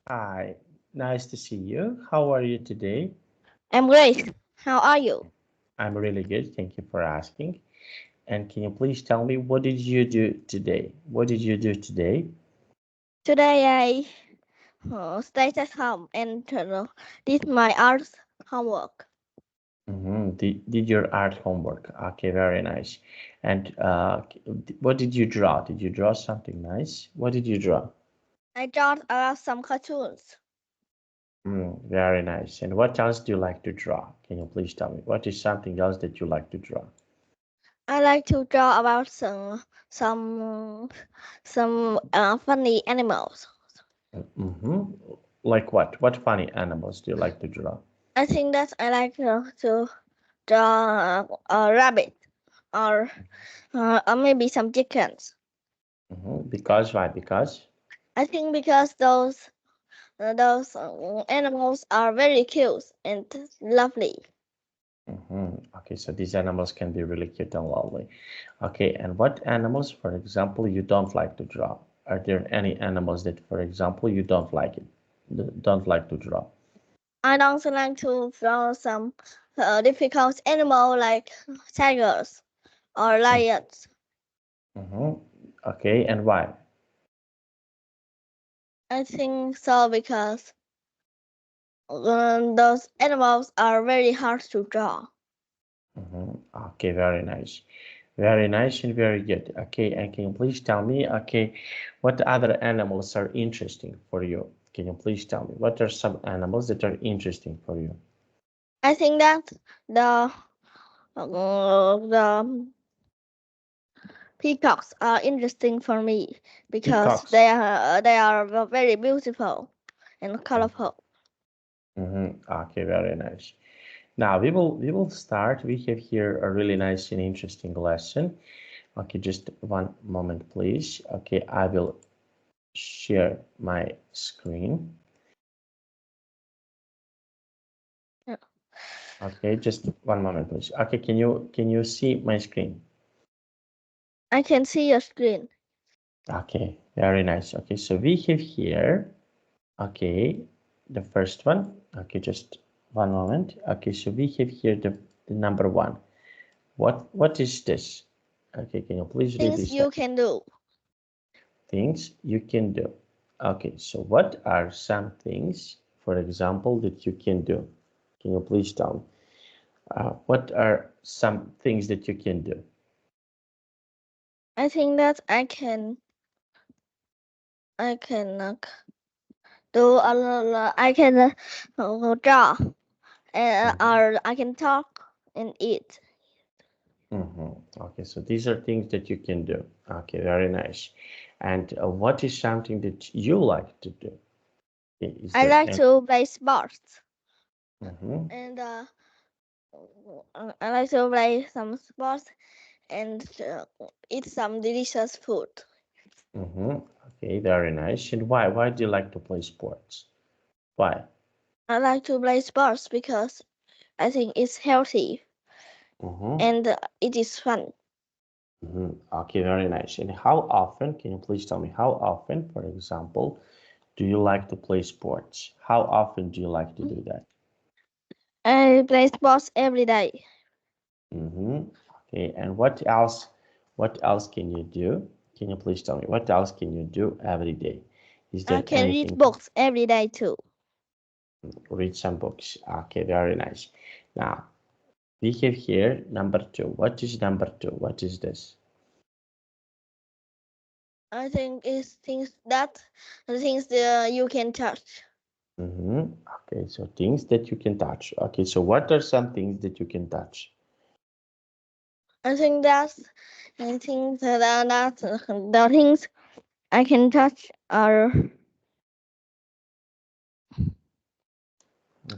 Hi, nice to see you. How are you today? I'm great. How are you? I'm really good. Thank you for asking. And can you please tell me what did you do today? What did you do today? Today I stayed at home and did my arts homework. Did your art homework? Okay, very nice. And what did you draw? Did you draw something nice? What did you draw? I drew about some cartoons. Very nice. And what else do you like to draw? Can you please tell me? What is something else that you like to draw? I like to draw about some funny animals. Mm-hmm. Like what? What funny animals do you like to draw? I think that I like to draw a rabbit or maybe some chickens. Because why? Because. I think because those animals are very cute and lovely. Okay, so these animals can be really cute and lovely. Okay, and what animals, for example, you don't like to draw? Are there any animals that, for example, you don't like don't like to draw? I don't like to draw some difficult animal like tigers or lions. Mm-hmm. Okay, and why? I think so because those animals are very hard to draw. Okay, very nice and very good. Okay, and can you please tell me, okay, what other animals are interesting for you? Can you please tell me what are some animals that are interesting for you? I think that the peacocks are interesting for me because Peacocks. they are very beautiful and colorful. Okay, very nice. Now we will start. We have here a really nice and interesting lesson. Okay, just one moment, please. Okay, I will share my screen. Yeah. Okay, just one moment, please. Okay, can you see my screen? I can see your screen. Okay, very nice. Okay, so we have here, okay, the first one. Okay, just one moment. Okay, so we have here the number one. What is this? Okay, can you please read Things this? you can do. Things you can do. Okay, so what are some things, for example, that you can do? Can you please tell me? What are some things that you can do? I think that I can do I can draw Mhm. or I can talk and eat. Okay, so these are things that you can do. Okay, very nice. And what is something that you like to do? Is I there like any? to play sports Mhm. and I like to play some sports and eat some delicious food. Okay, very nice. And why? Why do you like to play sports? Why? I like to play sports because I think it's healthy Mm-hmm. and it is fun. Okay, very nice. And how often, can you please tell me how often, for example, do you like to play sports? How often do you like to do that? I play sports every day. Okay, and what else? What else can you do? Can you please tell me what else can you do every day? Is I there can read anything? books every day too. Read some books. Okay, very nice. Now we have here number two. What is number two? What is this? I think it's things that you can touch. Okay, so things that you can touch. Okay, so what are some things that you can touch? I think that the things I can touch are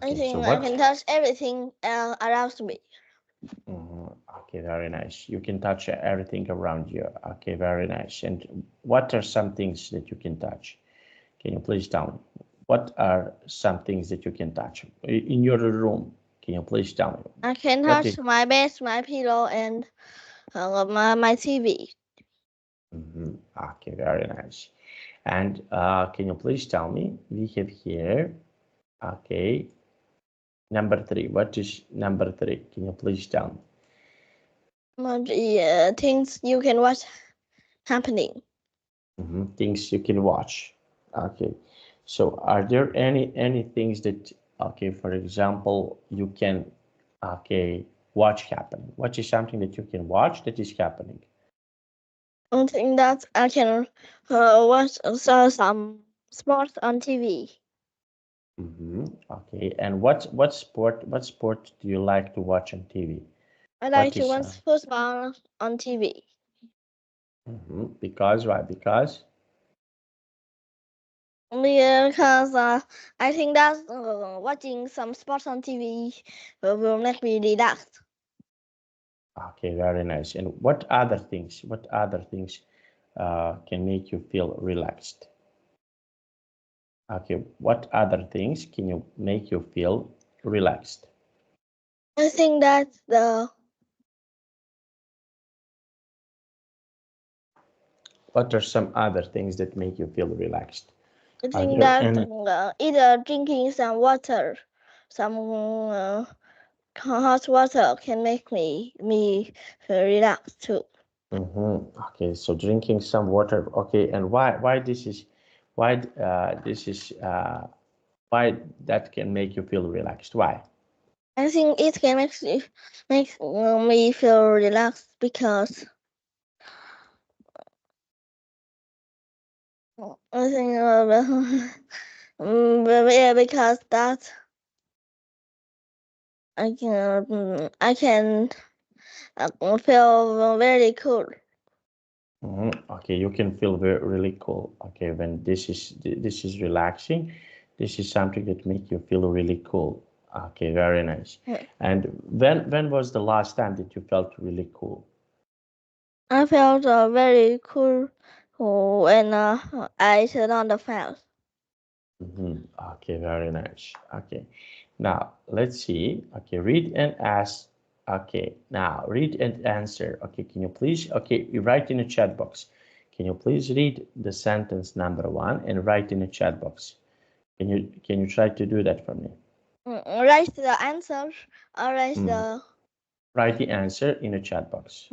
I Okay, so think I what? can touch everything around me. Okay, very nice. You can touch everything around you. Okay, very nice. And what are some things that you can touch? Can you please tell me? What are some things that you can touch in your room? Can you please tell me? I can What is? touch my bed, my pillow, and my TV. Okay, very nice. And can you please tell me, we have here, okay, number 3. What is number 3? Can you please tell me? Things you can watch happening. Things you can watch. Okay. So are there any things that, okay, for example, you can, okay, watch happen? What is something that you can watch that is happening? I think that I can watch some sports on TV. Okay. And what sport do you like to watch on TV? I like What to is watch football on TV because why? Because because I think that watching some sports on TV will make me relax. okay, very nice. And what other things? What other things can make you feel relaxed? Okay, what other things can you make you feel relaxed? I think that the What are some other things that make you feel relaxed? I Are think there that any? either drinking some water, some hot water can make me relax too. Okay, so drinking some water. Okay, and why this is why this is why that can make you feel relaxed? Why? I think it can make me feel relaxed because I think yeah, because that I can feel very cool. Okay, you can feel really cool. Okay, when this is relaxing, this is something that make you feel really cool. Okay, very nice. And when was the last time that you felt really cool? I felt very cool when I sit on the fence. Okay, very nice. Okay, now let's see. Okay, read and ask. Okay, now read and answer. Okay, can you please? Okay, you write in the chat box. Can you please read the sentence number 1 and write in the chat box? Can you try to do that for me? Write the answer or write Mm. the Write the answer in the chat box.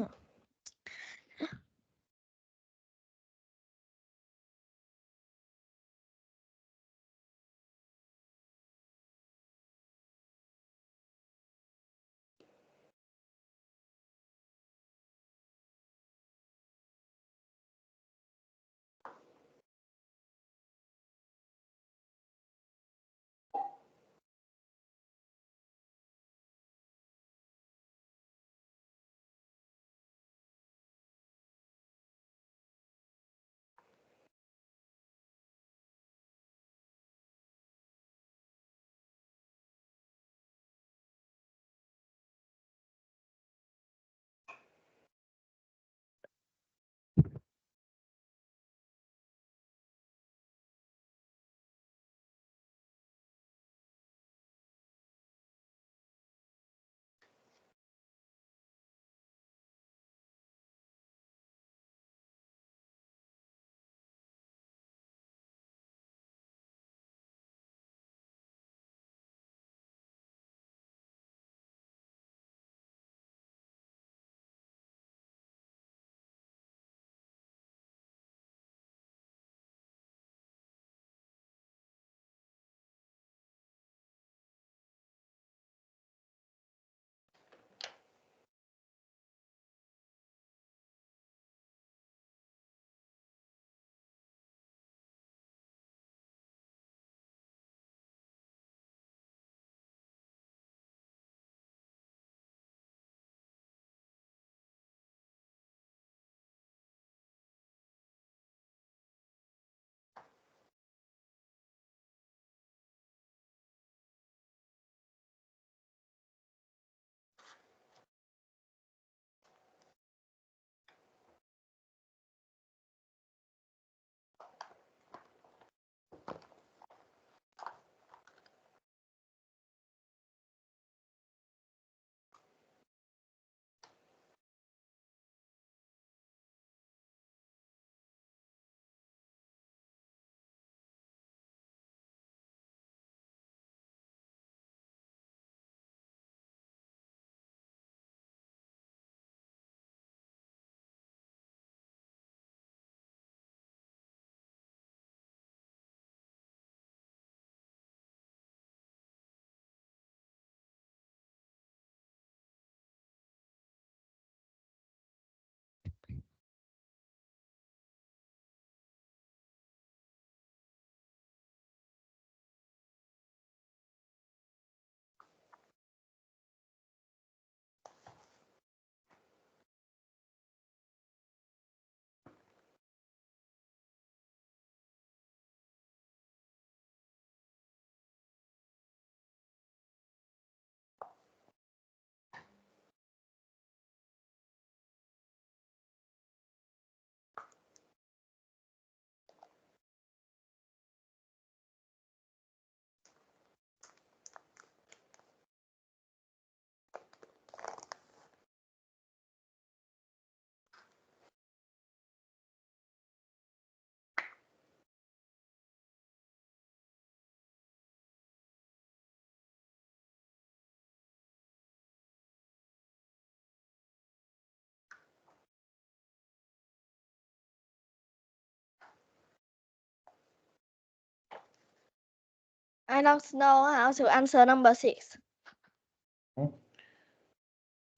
I don't know how to answer number 6.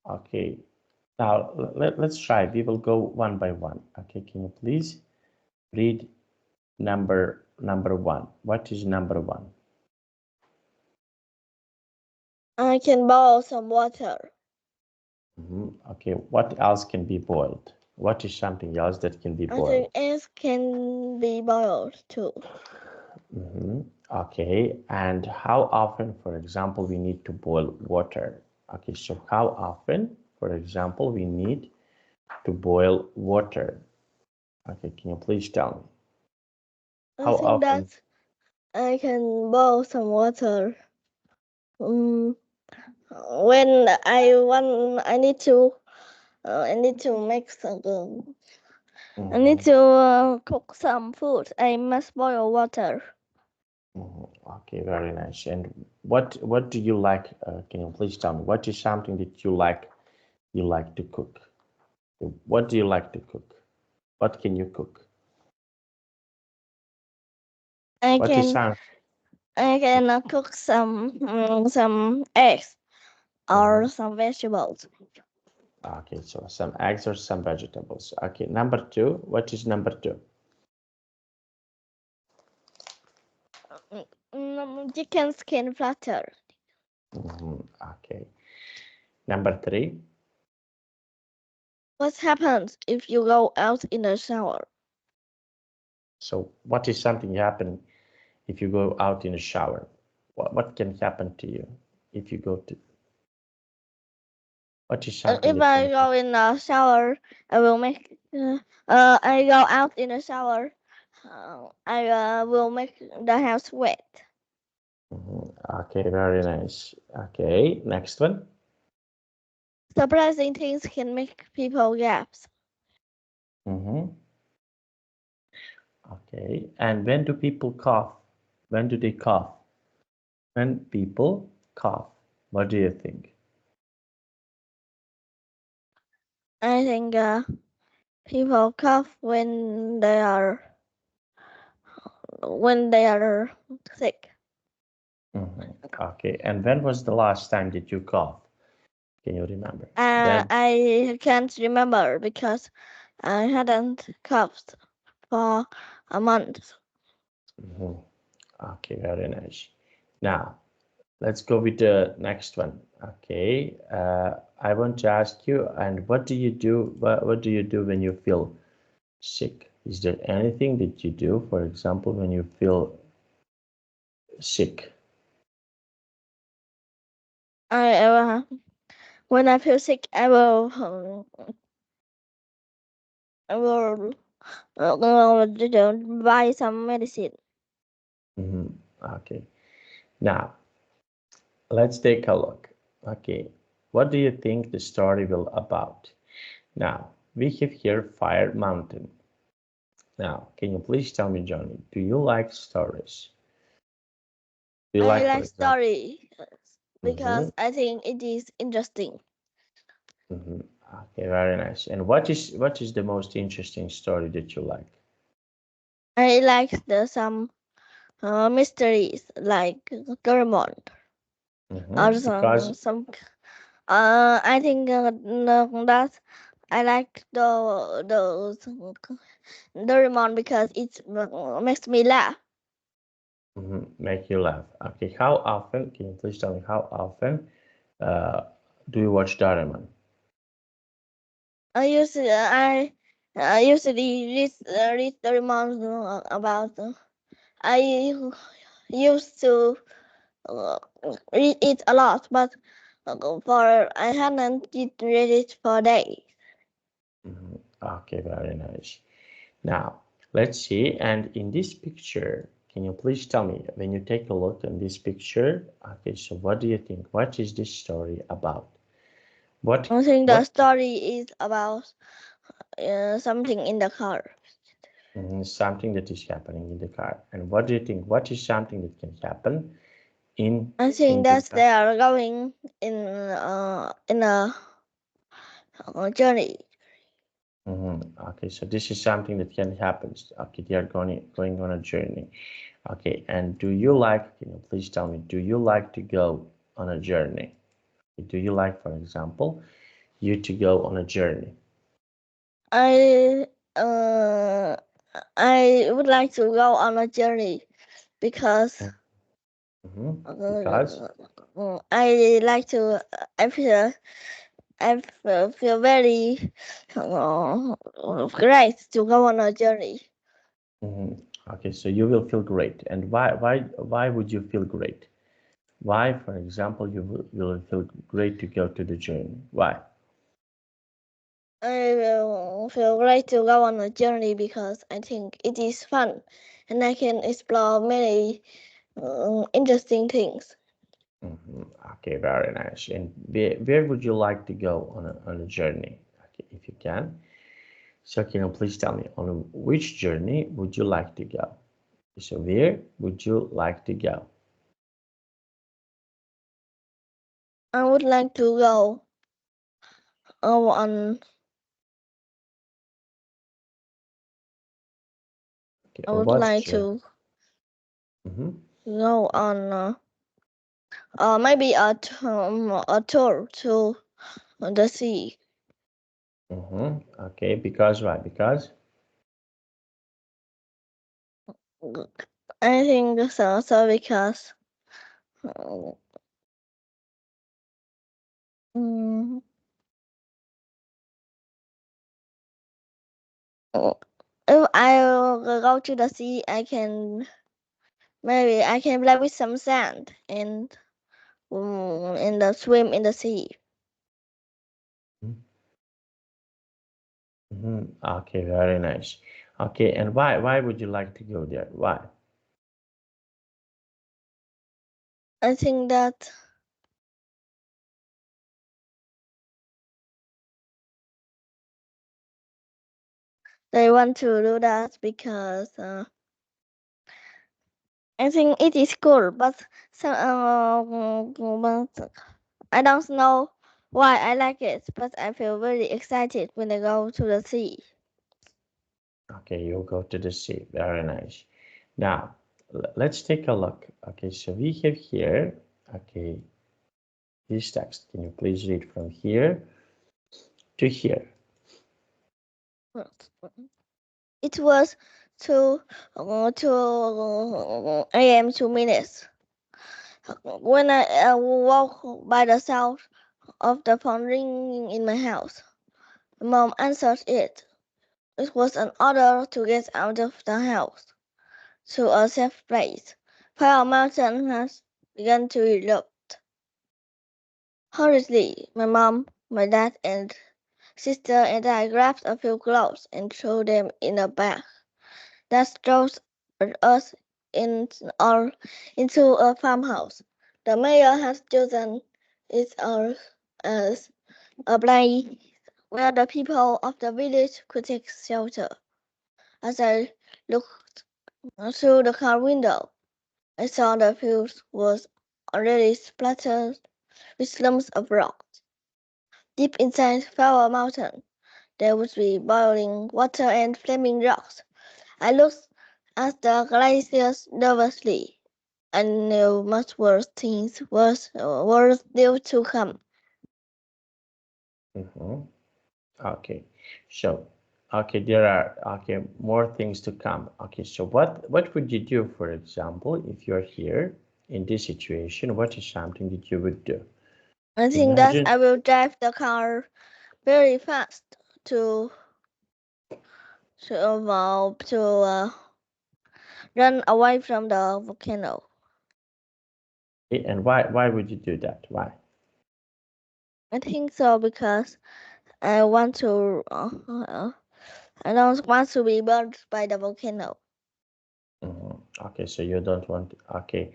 Okay. Now let's try. We will go one by one. Okay. Can you please read number 1? What is number 1? I can boil some water. Okay. What else can be boiled? What is something else that can be I think boiled? eggs can be boiled too. Okay. And how often, for example, we need to boil water? Okay. So how often, for example, we need to boil water? Okay. Can you please tell me? I How think often? that I can boil some water. When I need to make some. I need to cook some food. I must boil water. Okay, very nice. And what do you like? Can you please tell me what is something that you like? You like to cook. What do you like to cook? What can you cook? I What is can some? cook some eggs or some vegetables. Okay, so some eggs or some vegetables. Okay, number 2. What is number 2? Chicken skin platter. Okay. Number 3. What happens if you go out in the shower? So what is something happen if you go out in a shower? What can happen to you if you go to? What is something If that I can happen? go in the shower, I will make. I go out in the shower. I will make the house wet. Okay, very nice. Okay, next one. Surprising things can make people gasp. Okay, and when do people cough? When do they cough? When people cough, what do you think? I think people cough when they are sick. Okay, and when was the last time that you coughed? Can you remember? When? I can't remember because I hadn't coughed for a month. Okay, very nice. Now, let's go with the next one. Okay, I want to ask you, and what do you do? What do you do when you feel sick? Is there anything that you do, for example, when you feel sick? I when I feel sick, I will buy some medicine. Okay, now let's take a look. Okay, what do you think the story will about? Now, we have here Fire Mountain. Now, can you please tell me, Johnny, do you like stories? Do you I like, for like example? story Mm-hmm, because I think it is interesting. mm-hmm. Okay, very nice. And what is the most interesting story that you like? I like some mysteries like Doraemon or Because some. I think that I like those Doraemon because it makes me laugh. make you laugh. Okay, how often? Can you please tell me how often uh, do you watch Doraemon? I usually I usually read Doraemon about. I used to uh, read it a lot, but for I hadn't read it for days. Okay, very nice. Now, let's see. And in this picture, can you please tell me, when you take a look at this picture, okay, so what do you think? What is this story about? What I think the what story is about something in the car. something that is happening in the car? And what do you think? What is something that can happen in I think the that car? they are going in a journey. Okay, so this is something that can happen. Okay, they are going on a journey. Okay, and do you like, please tell me, do you like to go on a journey? Do you like, for example, you to go on a journey? I uh I would like to go on a journey because Because I like to. I feel very great to go on a journey. okay, so you will feel great. And why would you feel great? Why, for example, you will feel great to go to the journey? Why? I will feel great to go on a journey because I think it is fun, and I can explore many interesting things. Okay, very nice. And where would you like to go on a journey? Okay, if you can. So can you please tell me on which journey would you like to go? So where would you like to go? I would like to go on. Okay, I on would what like journey? to Mm-hmm. go on maybe a tour to the sea. Okay, because why? Because I think so because um, if I go to the sea, I can play with some sand and the swim in the sea. okay, very nice. Okay, and why would you like to go there? Why? I think that they want to do that because I think it is cool, but but I don't know why I like it, but I feel very excited when I go to the sea. Okay, you'll go to the sea. Very nice. Now, let's take a look. Okay, so we have here, okay, this text. Can you please read from here to here? It was 2 a.m. 2 minutes when I walked by the sound of the phone ringing in my house. Mom answered it. It was an order to get out of the house to a safe place. Fire Mountain has begun to erupt. Hurriedly, my mom, my dad, and sister and I grabbed a few clothes and threw them in a bag that drove us in all into a farmhouse. The mayor has chosen it as a place where the people of the village could take shelter. As I looked through the car window, I saw the field was already splattered with lumps of rock. Deep inside Flower Mountain, there would be boiling water and flaming rocks. I looked at the glaciers nervously. I knew much worse things were still to come. Mm-hmm. Okay, so okay, there are okay more things to come. Okay, so what would you do, for example, if you're here in this situation? What is something that you would do? I think that Imagine. I will drive the car very fast to to run away from the volcano. And why would you do that? Why? I think so because I want to. I don't want to be burned by the volcano. Okay, so you don't want. Okay,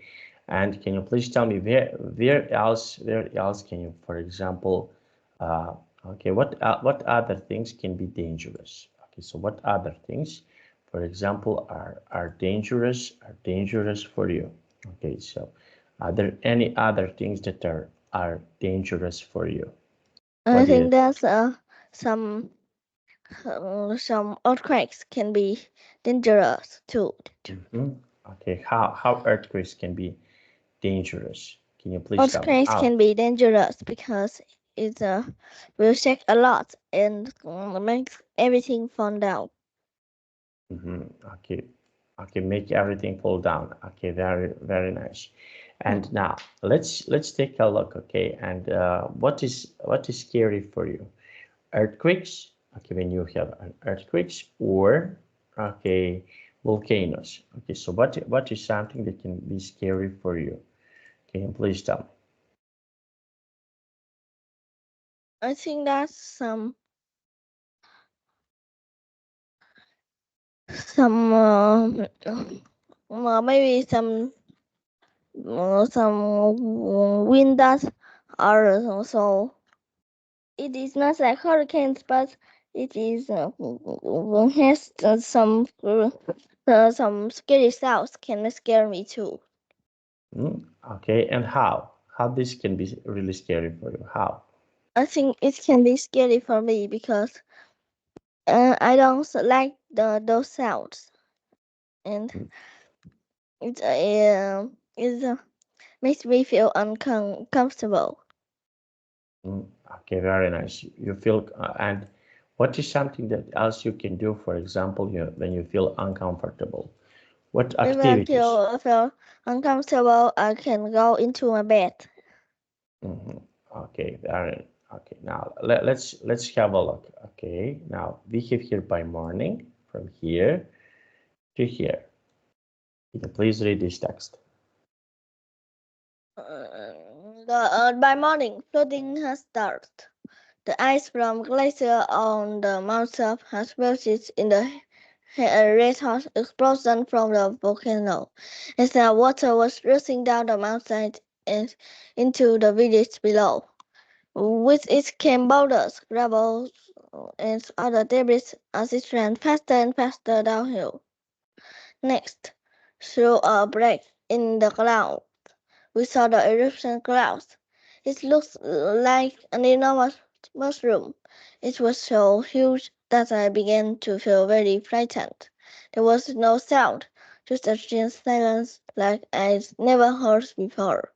and can you please tell me where else can you, for example, uh, okay, what other things can be dangerous? Okay, so what other things, for example, are dangerous for you? Okay, so are there any other things that are dangerous for you? I What do you think think? that some some earthquakes can be dangerous too. Mhm. Okay, how earthquakes can be dangerous? Can you please tell me Earthquakes how? can be dangerous because it will shake a lot and makes everything fall down. Mm-hmm. Okay, okay, make everything fall down. Okay, very nice. And now let's take a look. Okay, and what is scary for you? Earthquakes. Okay, when you have an earthquakes or okay volcanoes. Okay, so what is something that can be scary for you? Can you please tell me? I think that's some maybe some wind that are so it is not like hurricanes, but it is has some scary sounds can scare me too. Hmm? Okay, and how this can be really scary for you? How? I think it can be scary for me because I don't like those sounds, and it makes me feel uncomfortable. Mm, okay, very nice. You feel, and what is something that else you can do? For example, when you feel uncomfortable, what If I activities? feel uncomfortable, I can go into my bed. Mhm. Okay, very okay. Now let's have a look. Okay, now we have here by morning from here to here. Can you please read this text? By morning, flooding has started. The ice from glacier on the mountain has melted in the red hot explosion from the volcano, as the water was rushing down the mountainside and into the village below. With it came boulders, gravel, and other debris as it ran faster and faster downhill. Next, through a break in the ground, we saw the eruption clouds. It looked like an enormous mushroom. It was so huge that I began to feel very frightened. There was no sound, just a strange silence like I'd never heard before.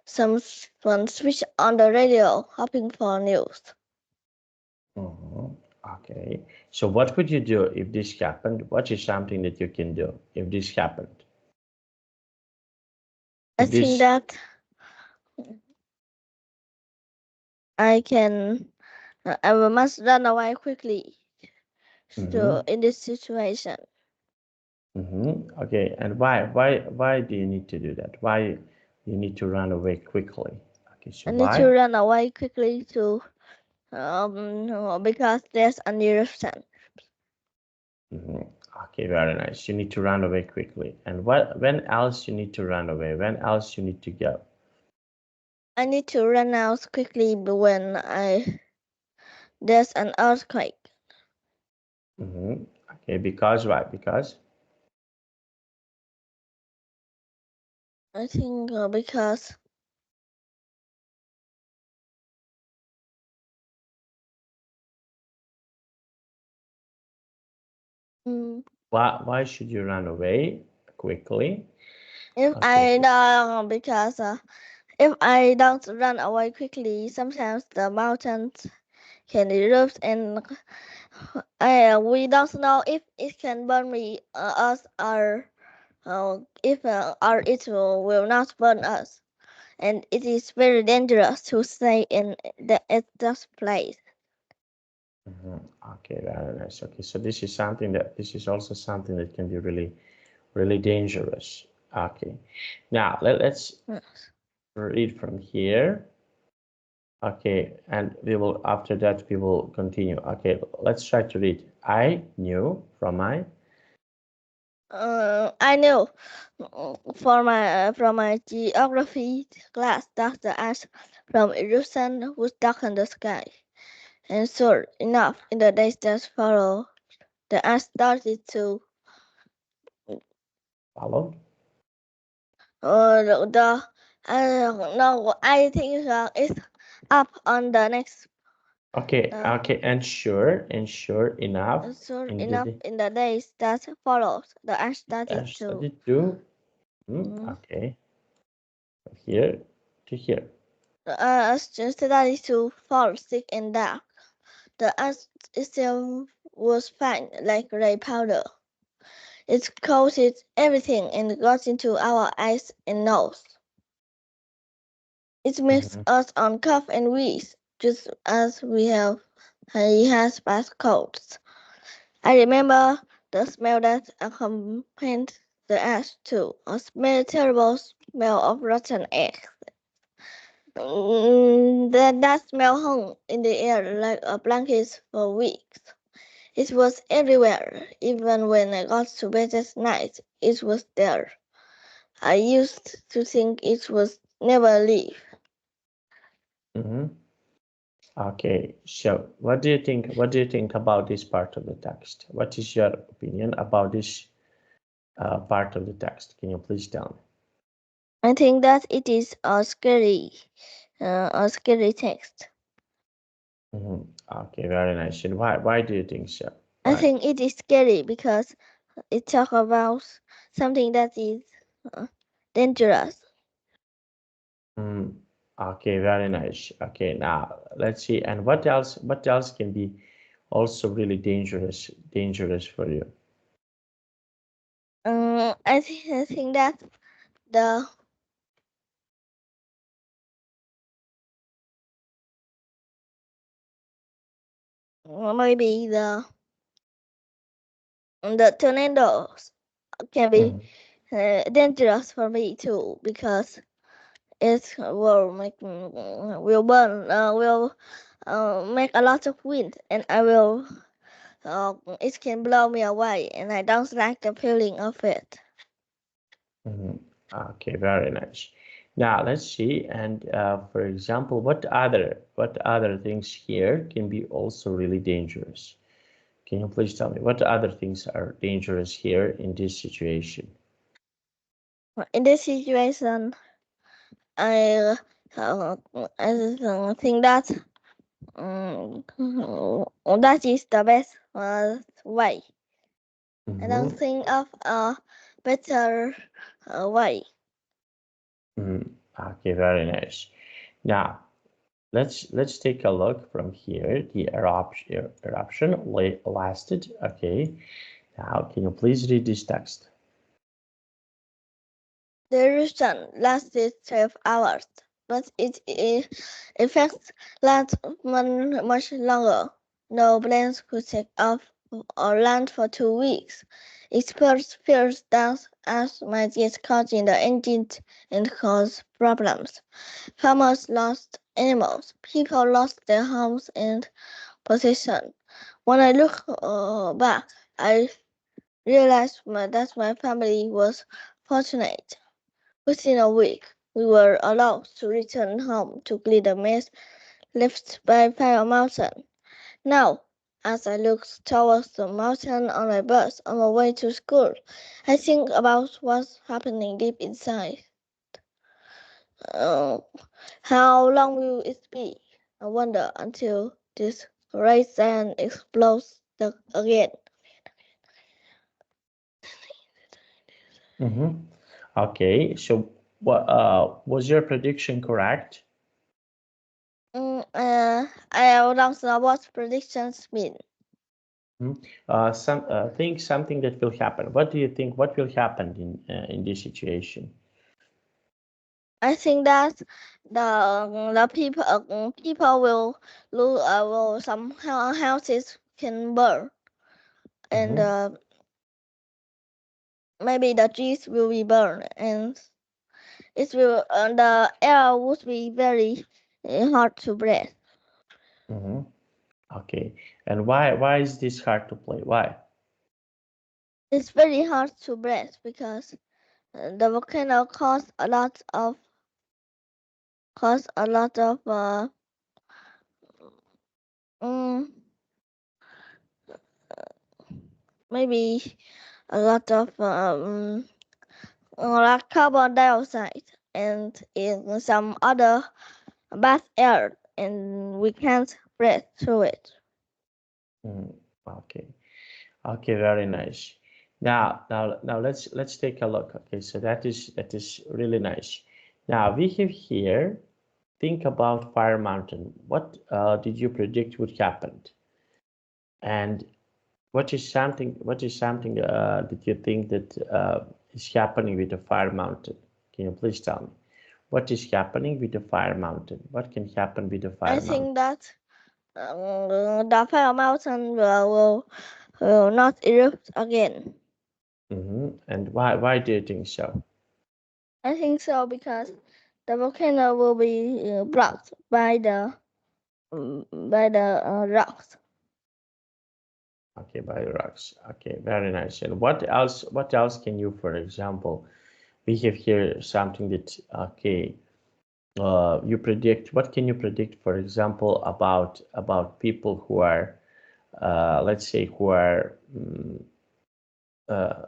Someone switched on the radio, hoping for news. Mhm. Okay. So what would you do if this happened? What is something that you can do if this happened? I If think this, that I can, I must run away quickly. So mm-hmm, in this situation, mm-hmm. Okay, and why do you need to do that? Why you need to run away quickly? Okay, so I need to why? run away quickly to because there's an eruption. Mhm. Okay, very nice. You need to run away quickly. And when else you need to run away? When else you need to go? I need to run out quickly when I there's an earthquake. Hmm. Okay, because why? Because I think because mm, why should you run away quickly? if Okay, I don't because if I don't run away quickly, sometimes the mountains can erupt and we don't know if it can burn me us or it will not burn us. And it is very dangerous to stay in at that place. mhm. Okay, very nice. Okay, so this is also something that can be really dangerous. Okay, now let's Yes. read from here. Okay, and we will after that we will continue. Okay, let's try to read. I knew from my I know from my geography class that the ash from eruption would darken the sky. And sure enough, in the days that followed, the ash started to follow. the no, I think it's up on the next Okay, Uh, okay, and sure enough, Soon in the enough, day, in the days that followed, the ash started I to started to, mm, okay, from here to here. started to fall thick and dark. The ash itself was fine, like gray powder. It coated everything and got into our eyes and nose. It makes Mhm, us on cough and wheeze, just as he has bad colds. I remember the smell that accompanied the ash too, a terrible smell of rotten eggs. That smell hung in the air like a blanket for weeks. It was everywhere, even when I got to bed at night. It was there. I used to think it was never leave. mhm. Okay, so what do you think? What do you think about this part of the text? What is your opinion about this part of the text? Can you please tell I think that it is a scary text. me? Okay, very nice. And why do you think so? I Why? think it is scary because it talks about something that is uh, dangerous. Mm, okay, very nice. Okay, now let's see. And what else? What else can be also really dangerous for you? I think that the maybe the tornadoes can be Mhm, dangerous for me too because it will burn will make a lot of wind and I will it can blow me away and I don't like the feeling of it. mhm. Okay, very nice. Now let's see. And for example, what other things here can be also really dangerous? Can you please tell me what other things are dangerous here in this situation? In this situation, I uh, I think that um, that is the best way. I don't Mm-hmm. think of a better way. Mm, okay, very nice. Now let's take a look from here. The eruption lasted. Okay. Now can you please read this text? The eruption lasted 12 hours, but effects last much longer. No planes could take off or land for 2 weeks. Experts fear that ash might get caught in the engines and cause problems. Farmers lost animals. People lost their homes and possessions. When I look back, I realized that my family was fortunate. Within a week, we were allowed to return home to clean the mess left by Fire Mountain. Now, as I look towards the mountain on my bus on my way to school, I think about what's happening deep inside. Uh, how long will it be? I wonder until this great sand explodes again. Mm-hmm. Okay, so what was your prediction correct? I don't know what predictions mean. Hmm. Think something that will happen. What do you think? What will happen in this situation? I think that the people will lose will some houses can burn and Mm-hmm. maybe the trees will be burned and it will the air would be very hard to breathe. Mm-hmm. Okay. And why is this hard to play? Why? It's very hard to breathe because the volcano caused a lot of um, maybe a lot of like carbon dioxide and in some other bad air and we can't breath through it. Mm, okay. Okay, very nice. Now let's take a look. Okay, so that is really nice. Now we have here, think about Fire Mountain. What did you predict would happen? And what is something that you think that is happening with the Fire Mountain? Can you please tell me? What is happening with the Fire Mountain? What can happen with the I Fire Mountain? think that the fire mountain will not erupt again. And why do you think so? I think so because the volcano will be blocked by the rocks. Okay, by rocks. Okay, very nice. And what else? What else can you, for example, we have here something that okay, you predict. What can you predict, for example, about people who are, let's say, who are uh,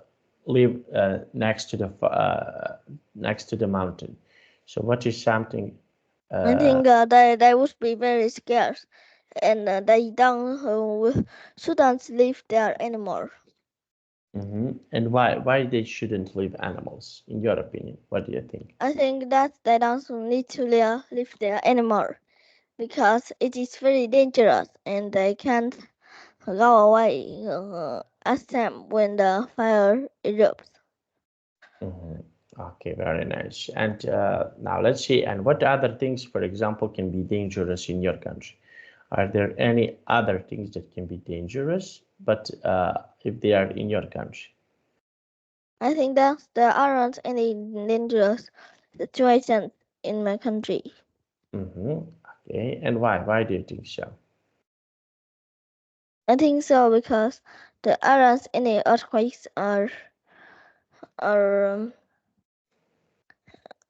live next to the mountain. So what is something? I Uh, think they would be very scared, and they don't shouldn't live there anymore. and why they shouldn't live animals, in your opinion? What do you think? I think that they don't need to live there anymore because it is very dangerous and they can't go away at time when the fire erupts. hmm Okay, very nice. And now let's see. And what other things, for example, can be dangerous in your country? Are there any other things that can be dangerous, but if they are in your country? I think that there aren't any dangerous situations in my country. Okay, and why? Why do you think so? I think so because there aren't any earthquakes or um,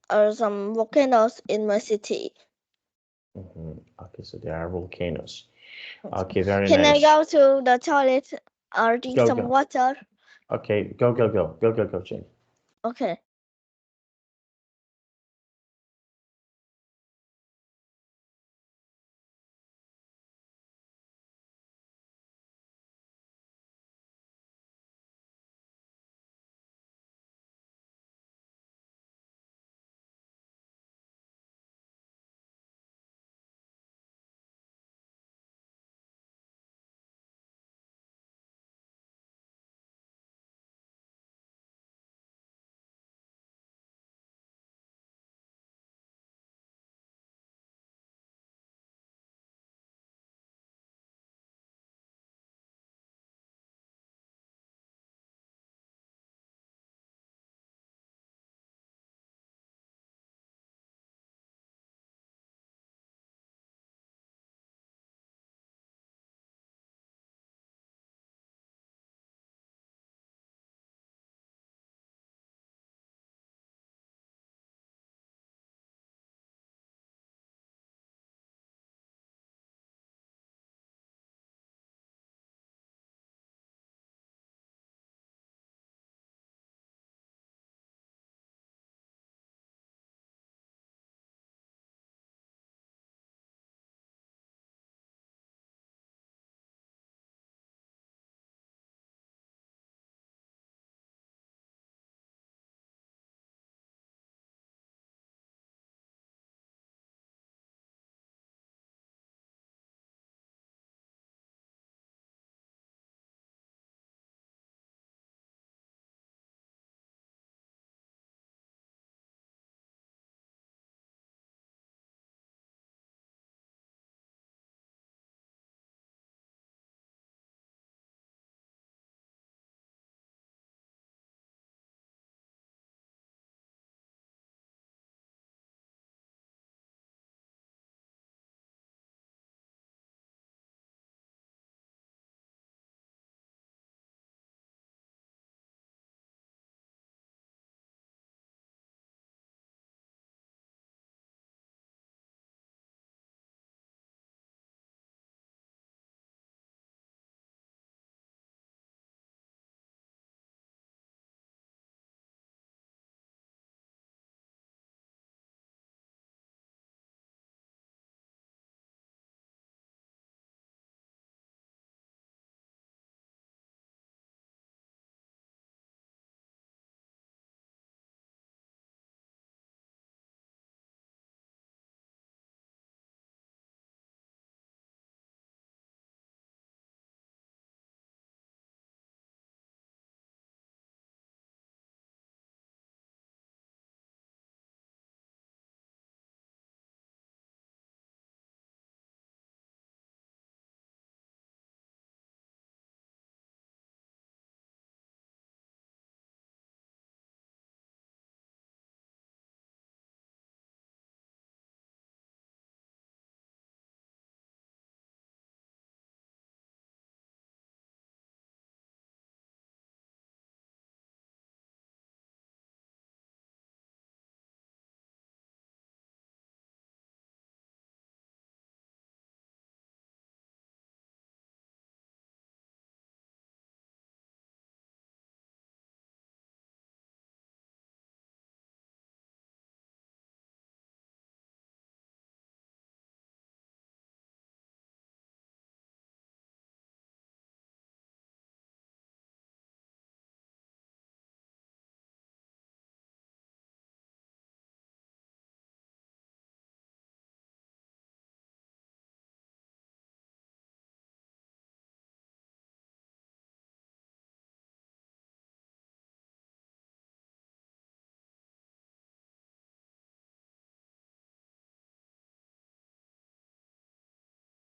or some volcanoes in my city. Okay, so there are volcanoes. Okay, very Can I nice. go to the toilet or drink Go, some go. water? Okay, go, Jane. Okay.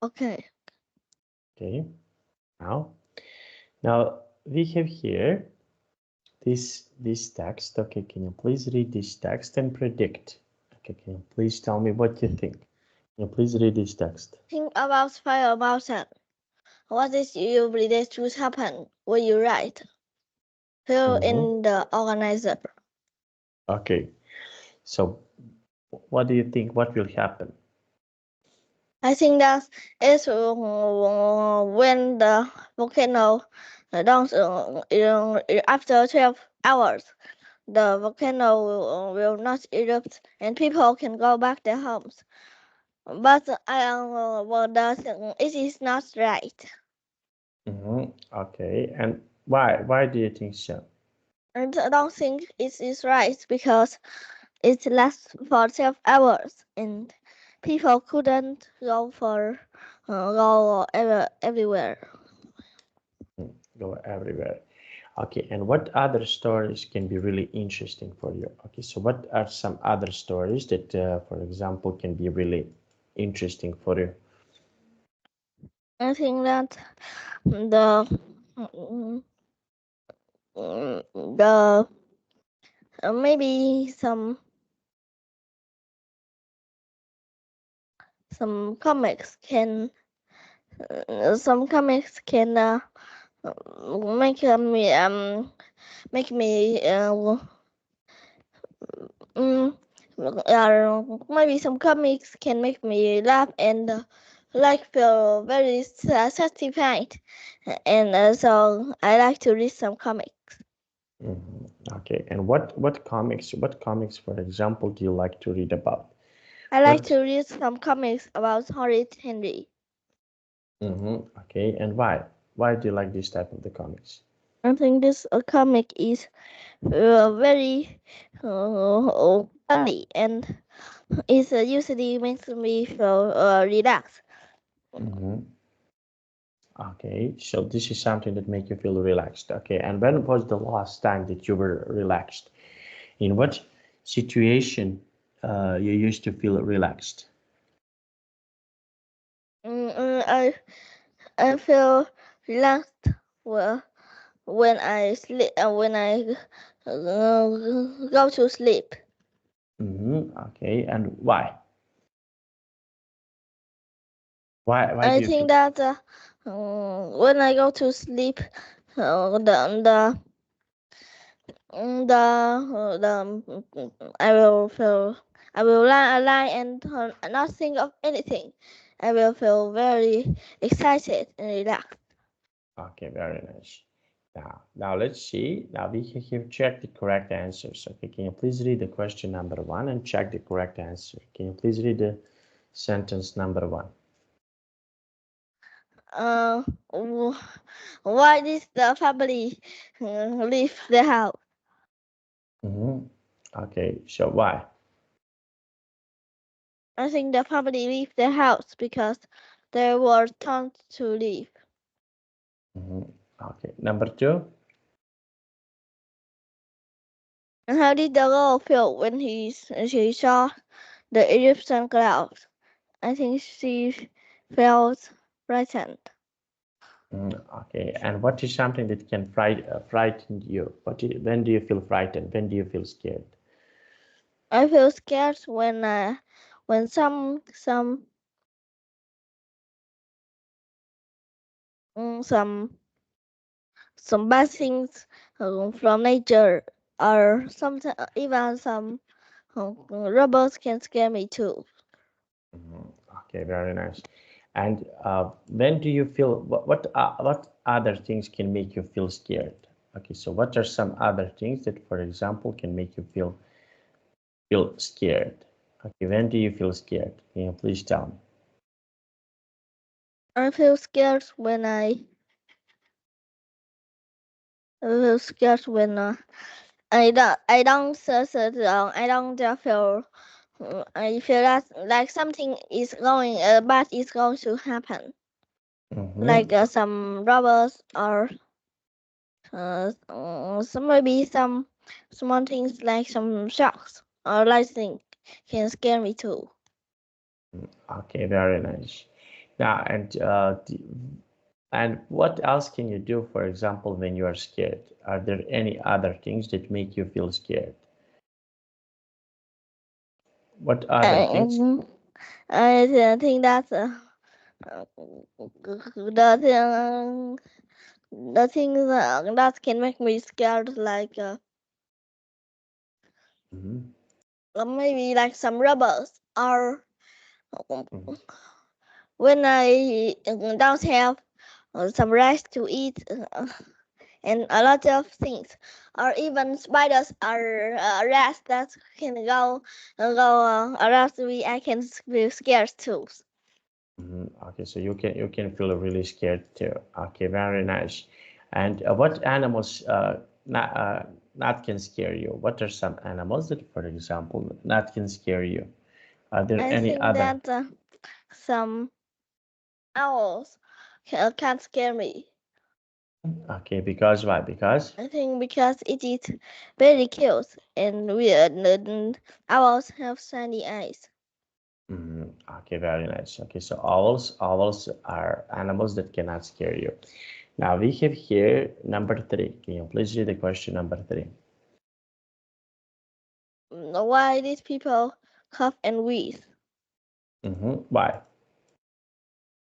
Okay. Okay. Now we have here this text. Okay, can you please read this text and predict? Okay, can you please tell me what you think? Can you please read this text? Think about fire mountain. What is you believe to happen when you write? Fill Mm-hmm. in the organizer. Okay. So what do you think? What will happen? I think that is when the volcano downs after 12 hours. The volcano will not erupt and people can go back their homes. But I wonder it is not right. Mm-hmm. Okay. And why? Why do you think so? And I don't think it is right because it lasts for 12 hours and people couldn't go everywhere. Go everywhere. Okay, and what other stories can be really interesting for you? Okay, so what are some other stories that, for example, can be really interesting for you? I think that the mm, the maybe some comics can make make me mm, maybe some comics can make me laugh and like feel very satisfied and so I like to read some comics. Mhm. Okay, and what comics, for example, do you like to read about? I like What? to read some comics about Horace Henry. Okay, and why? Why do you like this type of the comics? I think this comic is very funny and it usually makes me feel relaxed. hmm Okay, so this is something that make you feel relaxed. Okay, and when was the last time that you were relaxed? In what situation you used to feel relaxed? Mm, mm, I feel relaxed well, when I go to sleep. Okay, and why? Why I do you think feel? that when I go to sleep, the I will feel I will lie and not think of anything. I will feel very excited and relaxed. Okay, very nice. Now let's see. Now we can here check the correct answers. Okay, can you please read the question number one and check the correct answer? Can you please read the sentence number one? Uh, w- why did the family leave the house? Mm-hmm. Okay, so why? I think the family leave the house because they were told to leave. Mm-hmm. Okay, number two. And how did the girl feel when she saw the Egyptian clouds? I think she felt frightened. Okay, and what is something that can frighten you? When do you feel frightened? When do you feel scared? I feel scared when mm, some bad things from nature or sometimes even some robots can scare me too. Okay, very nice. And when do you feel what other things can make you feel scared? Okay, so what are some other things that, for example, can make you feel scared? Okay, when do you feel scared? Can you please tell me? I feel scared I feel scared when I don't feel I feel that like something is going bad is going to happen. Mm-hmm. Like some robbers or some maybe some small things like some sharks or lightning can scare me too. Okay, very nice. Now, and what else can you do, for example, when you are scared? Are there any other things that make you feel scared? What other things? And I think that's the thing that can make me scared, like Mhm, maybe like some robbers, or mhm, when I don't have some rice to eat, and a lot of things, or even spiders or rats that can go around me. I can be scared too. mhm. Okay, so you can feel really scared too. Okay, very nice. And what animals not can scare you? What are some animals that, for example, not can scare you? Are there I any think other? that some owls can't scare me. Okay, because why? Because I think because it is very cute and weird. And owls have shiny eyes. okay, very nice. Okay, so owls are animals that cannot scare you. Now we have here number three. Can you please read the question number three? Why these people cough and wheeze? Why?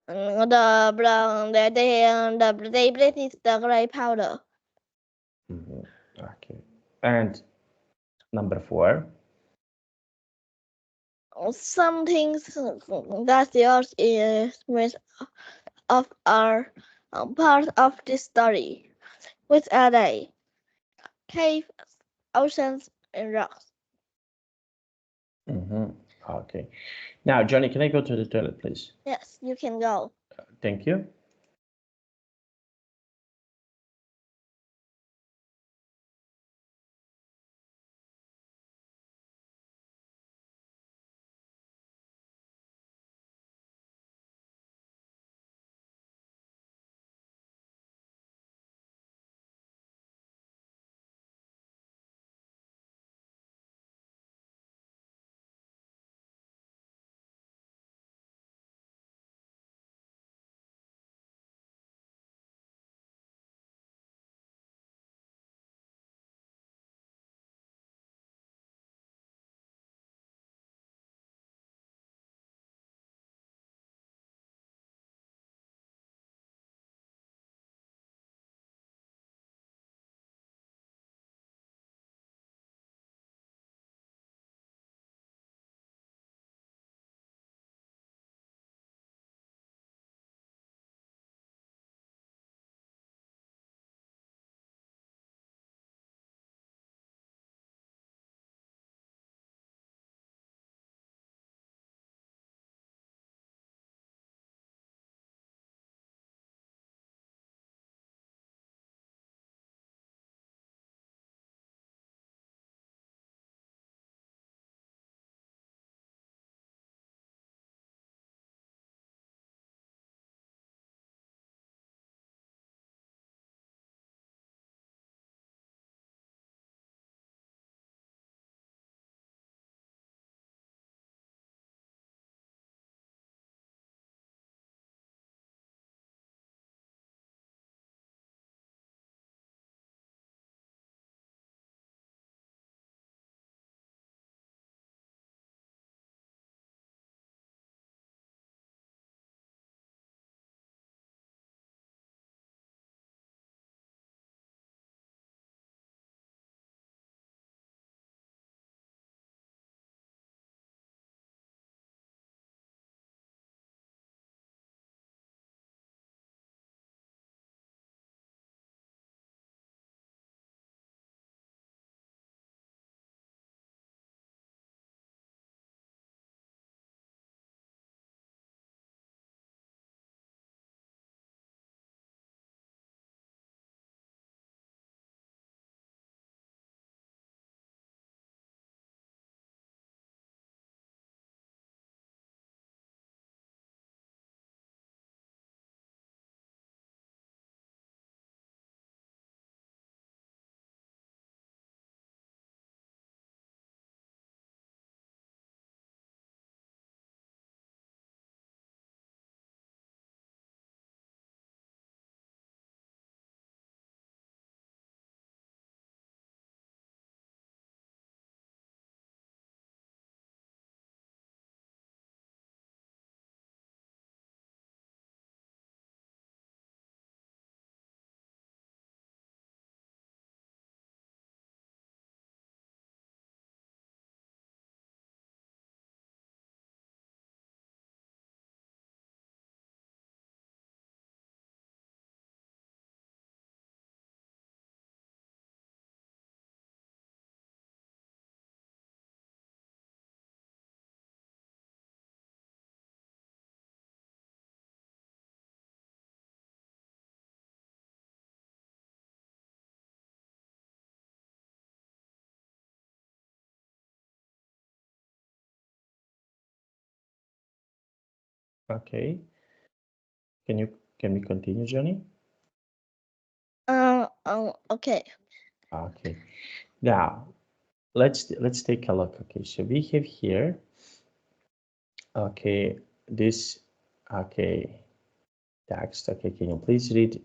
The brown they breathe is the gray powder. hmm Okay. And number four. Some things that the earth is made of are part of this story. Which are they? Caves, oceans, and rocks. hmm Okay. Now, Johnny, can I go to the toilet, please? Yes, you can go. Thank you. Okay. Can you can we continue, Johnny? Okay. Okay. Now let's take a look. Okay, so we have here, okay, this, okay, text. Okay, can you please read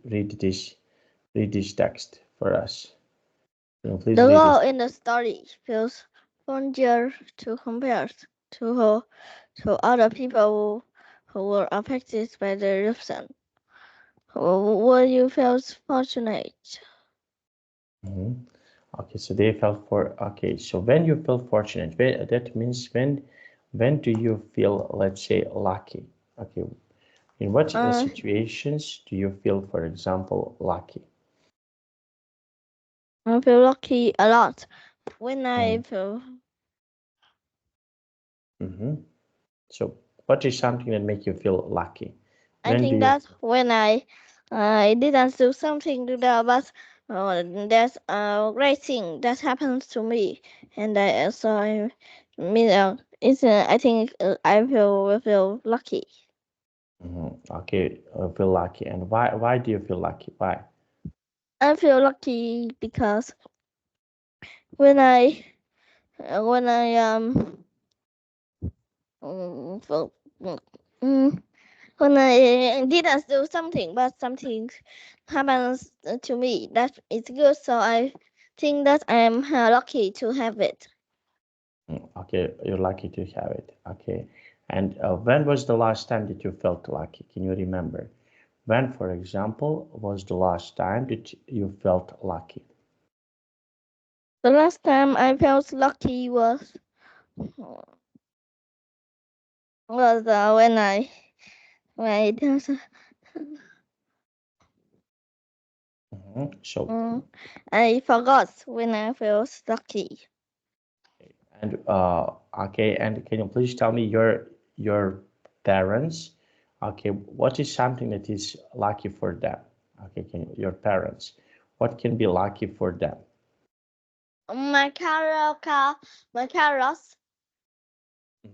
this text for us? Can you please The read girl this? in the story feels vulnerable to compare to her to other people who were affected by the eruption. Will you feel fortunate? Mhm. Okay, so they felt for, okay, so when you feel fortunate, that means when do you feel, let's say, lucky? Okay, in what Uh, situations do you feel, for example, lucky? I feel lucky a lot when I Mm. feel. Mm-hmm. So what is something that make you feel lucky? I When do think you? that when I didn't do something to that, but that's a great thing that happens to me, and I mean it's I think I feel lucky. Okay, feel lucky, and why do you feel lucky? Why? I feel lucky because when I when I feel, mm, when I didn't do something, but something happens to me that is good, so I think that I'm lucky to have it. Okay, you're lucky to have it. Okay, and when was the last time that you felt lucky? Can you remember? When, for example, was the last time that you felt lucky? The last time I felt lucky was when I just, So, um, I forgot when I felt lucky. and okay, and can you please tell me your parents? Okay, what is something that is lucky for them? Okay, your parents, what can be lucky for them? My my carrots.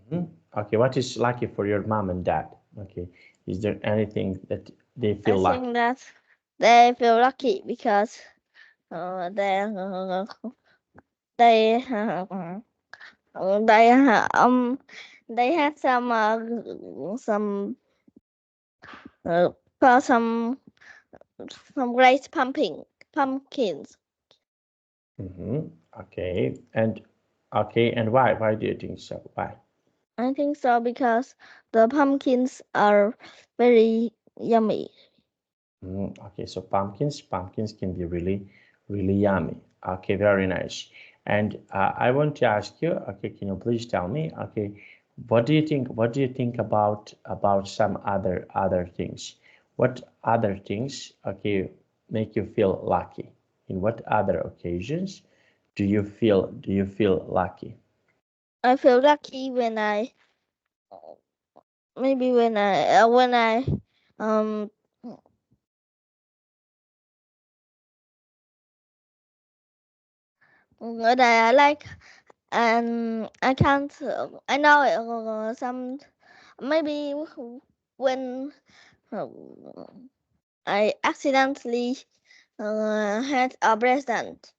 Hmm. Okay, what is lucky for your mom and dad? Okay, is there anything that they I feel lucky? think that they feel lucky because uh, they uh, they they they had some uh, for some great pumpkins. Hmm. Okay, and why do you think so? Why? I think so because the pumpkins are very yummy. Okay, so pumpkins can be really yummy. Okay, very nice. And I want to ask you, okay, can you please tell me, okay, what do you think? What do you think about some other things? What other things, okay, make you feel lucky? In what other occasions do you feel lucky? I feel lucky maybe when I um when I like and I can't I know some maybe when uh, I accidentally had a present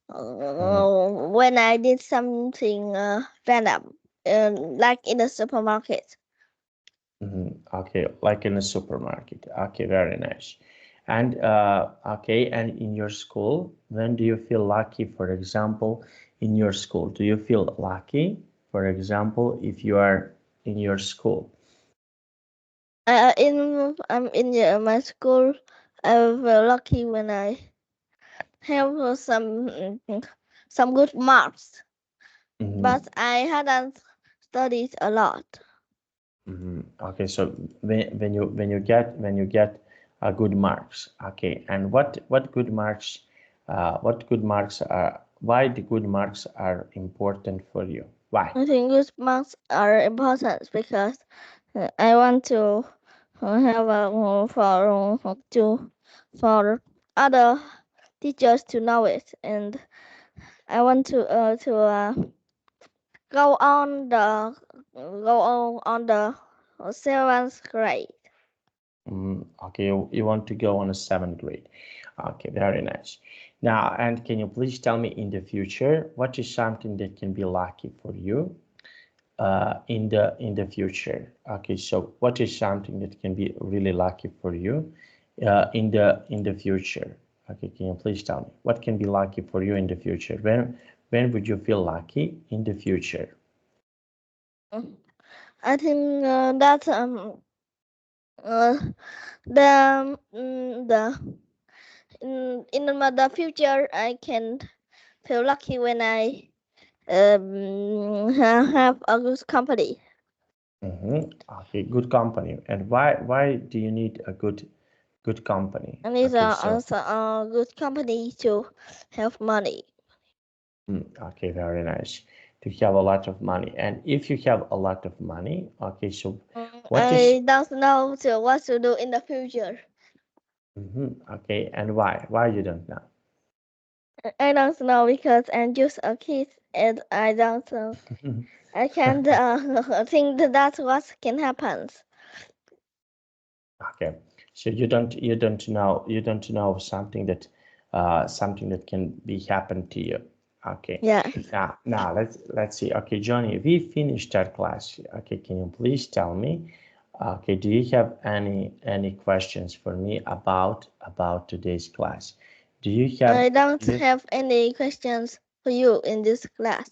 Mhm. when I did something random like in the supermarket. Okay, like in a supermarket. Okay, very nice. And okay, and in your school, when do you feel lucky? For example, in your school, do you feel lucky? For example, if you are in your school. In my school, I feel lucky when I have some good marks, but Mhm, I hadn't studied a lot. Okay, so when you get good marks, okay, and what good marks are why the good marks are important for you? Why? I think good marks are important because I want to have for other teachers to know it, and I want to go on the seventh grade. Okay, you want to go on a 7th grade. Okay, very nice. Now, and can you please tell me in the future, what is something that can be lucky for you in the future? Okay, so what is something that can be really lucky for you in the future? Okay, can you please tell me what can be lucky for you in the future? When would you feel lucky in the future? I think that uh, the in the future I can feel lucky when I have a good company. Okay, good company. And why do you need a good company? And it's Okay, so also a good company to have money. okay, very nice. To have a lot of money. And if you have a lot of money, okay, so what is I don't know what to do in the future. okay, and why? Why you don't know? I don't know because I'm just a kid and I don't know. I can't think that's what can happen. Okay, so you don't know something that can be happen to you. Okay, Yeah. now let's see. Okay, Johnny, we finished our class. Okay, can you please tell me? Okay, do you have any questions for me about today's class? Do you have I don't you? have any questions for you in this class.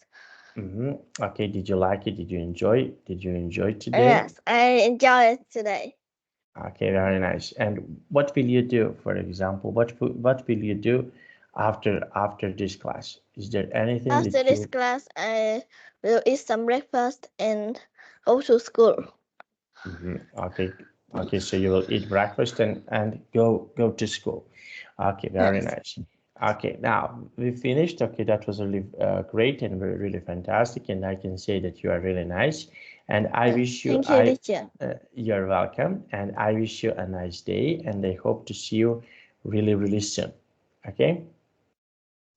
Okay, did you like it? Did you enjoy it? Did you enjoy today? Yes, I enjoy it today. Okay, very nice. And what will you do, for example? What will you do after this class? Is there anything After that this you class, I will eat some breakfast and go to school. okay, okay, so you will eat breakfast and go to school. Okay, very Yes. nice. Okay, now we finished. Okay, that was really great and really fantastic, and I can say that you are really nice. And I wish you Thank you, teacher. you're welcome, and I wish you a nice day, and I hope to see you really soon. Okay.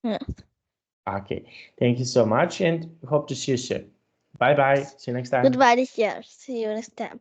Yes. Okay, thank you so much and hope to see you soon. Bye bye. See you next time. Goodbye, teacher. See you next time.